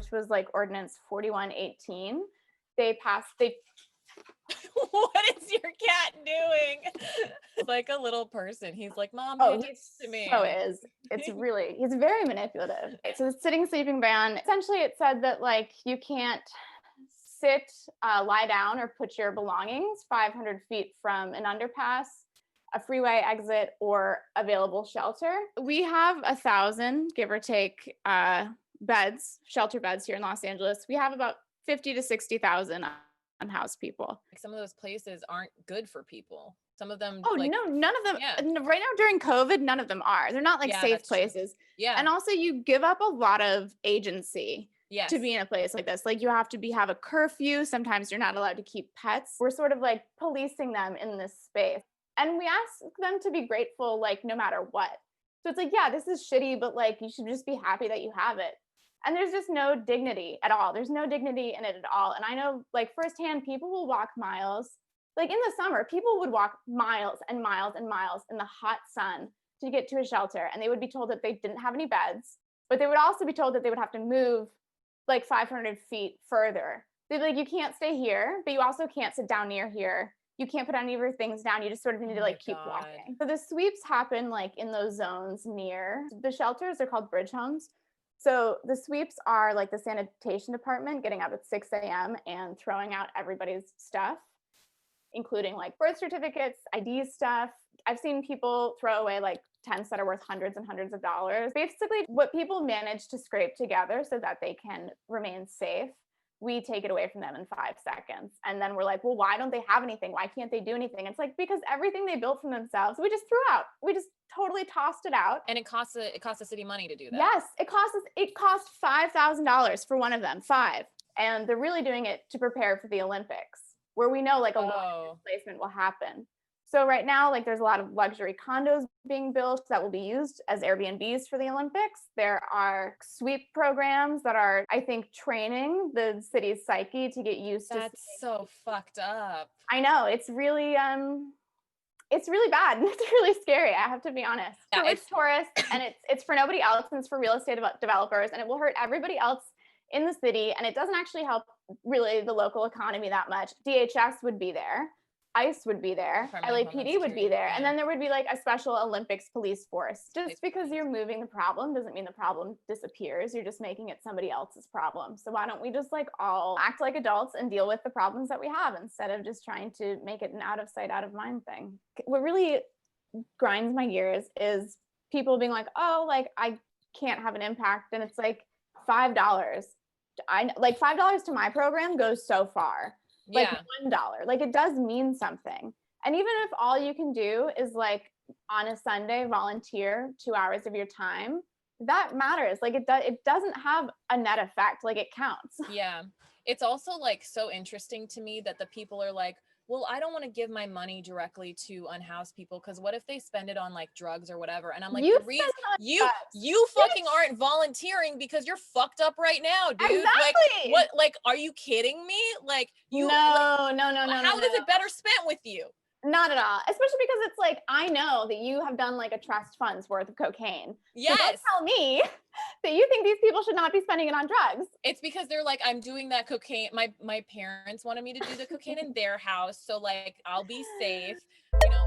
which was like Ordinance 4118, they What is your cat doing? Like a little person. He's like, Mom, he to me. so is. He's very manipulative. So the sitting sleeping ban, essentially it said that like you can't sit, lie down, or put your belongings 500 feet from an underpass, a freeway exit, or available shelter. We have 1,000, give or take, shelter beds here in Los Angeles. We have about 50 to 60,000 unhoused people. Some of those places aren't good for people. Some of them. Oh, no, none of them. Yeah. Right now during COVID, none of them are. They're not like safe places. True. Yeah. And also you give up a lot of agency. Yes. To be in a place like this. Like you have to have a curfew. Sometimes you're not allowed to keep pets. We're sort of like policing them in this space. And we ask them to be grateful, like no matter what. So it's like, yeah, this is shitty, but like you should just be happy that you have it. And there's just no dignity at all. There's no dignity in it at all. And I know like firsthand, people will walk miles. Like in the summer, people would walk miles and miles and miles in the hot sun to get to a shelter. And they would be told that they didn't have any beds, but they would also be told that they would have to move like 500 feet further. They'd be like, you can't stay here, but you also can't sit down near here. You can't put any of your things down. You just sort of need to like keep walking. So the sweeps happen like in those zones near the shelters. They're called bridge homes. So the sweeps are like the sanitation department getting up at 6 a.m. and throwing out everybody's stuff, including like birth certificates, ID stuff. I've seen people throw away like tents that are worth hundreds and hundreds of dollars. Basically, what people manage to scrape together so that they can remain safe, we take it away from them in 5 seconds. And then we're like, well, why don't they have anything? Why can't they do anything? It's like, because everything they built for themselves, we just threw out. We just totally tossed it out. And it costs the city money to do that. Yes, it cost $5,000 for one of them, 5. And they're really doing it to prepare for the Olympics, where we know like a lot of displacement will happen. So right now, like there's a lot of luxury condos being built that will be used as Airbnbs for the Olympics. There are sweep programs that are, I think, training the city's psyche to get used to. That's so fucked up. I know. It's really bad. It's really scary. I have to be honest. Yeah, it's tourists and it's for nobody else, and it's for real estate developers, and it will hurt everybody else in the city. And it doesn't actually help really the local economy that much. DHS would be there. ICE would be there, LAPD would be there, and then there would be like a special Olympics police force. Just because you're moving the problem doesn't mean the problem disappears. You're just making it somebody else's problem. So why don't we just like all act like adults and deal with the problems that we have instead of just trying to make it an out of sight, out of mind thing? What really grinds my gears is people being like, oh, like I can't have an impact. And it's like $5. $5 to my program goes so far. Like $1, like it does mean something. And even if all you can do is like on a Sunday volunteer 2 hours of your time, that matters. Like it doesn't have a net effect. Like it counts. Yeah. It's also like so interesting to me that the people are like, well, I don't want to give my money directly to unhoused people because what if they spend it on like drugs or whatever? And I'm like, you fucking aren't volunteering because you're fucked up right now, dude. Exactly. Like, what? Like, are you kidding me? Like, no. How is it better spent with you? Not at all. Especially because it's like, I know that you have done like a trust fund's worth of cocaine. Yes. So don't tell me that you think these people should not be spending it on drugs. It's because they're like, I'm doing that cocaine. My parents wanted me to do the cocaine in their house. So like, I'll be safe. You know?